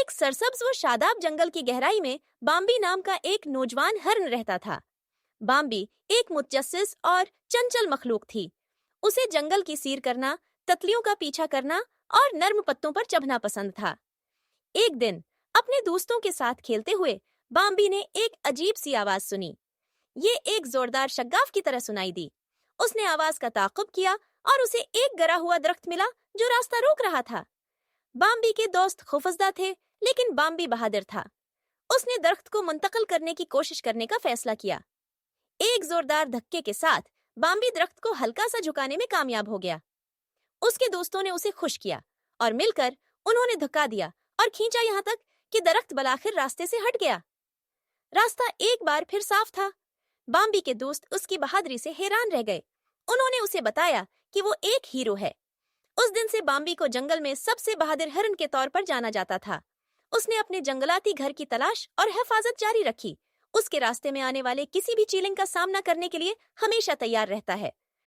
एक सरसब्ज व शादाब जंगल की गहराई में बाम्बी नाम का एक नौजवान हरन रहता था। बाम्बी एक मुतजस्सिस और चंचल मखलूक थी। उसे जंगल की सैर करना, तितलियों का पीछा करना और नर्म पत्तों पर चढ़ना पसंद था। एक दिन अपने दोस्तों के साथ खेलते हुए बाम्बी ने एक अजीब सी आवाज सुनी। ये एक जोरदार शग्गाफ की तरह सुनाई दी। उसने आवाज का ताक़ुब किया और उसे एक गिरा हुआ दरख्त मिला जो रास्ता रोक रहा था। बाम्बी के दोस्त खौफजदा थे, लेकिन बाम्बी बहादुर था। उसने दरख्त को मुंतकिल करने की कोशिश करने का फैसला किया। एक जोरदार धक्के के साथ बाम्बी दरख्त को हल्का सा झुकाने में कामयाब हो गया। उसके दोस्तों ने उसे खुश किया और मिलकर उन्होंने धक्का दिया और खींचा यहाँ तक कि दरख्त बलाखिर रास्ते से हट गया। रास्ता एक बार फिर साफ था। बाम्बी के दोस्त उसकी बहादुरी से हैरान रह गए। उन्होंने उसे बताया कि वो एक हीरो है। उस दिन से बाम्बी को जंगल में सबसे बहादुर हरन के तौर पर जाना जाता था। उसने अपने जंगलाती घर की तलाश और हिफाजत जारी रखी। उसके रास्ते में आने वाले किसी भी चैलेंज का सामना करने के लिए हमेशा तैयार रहता है।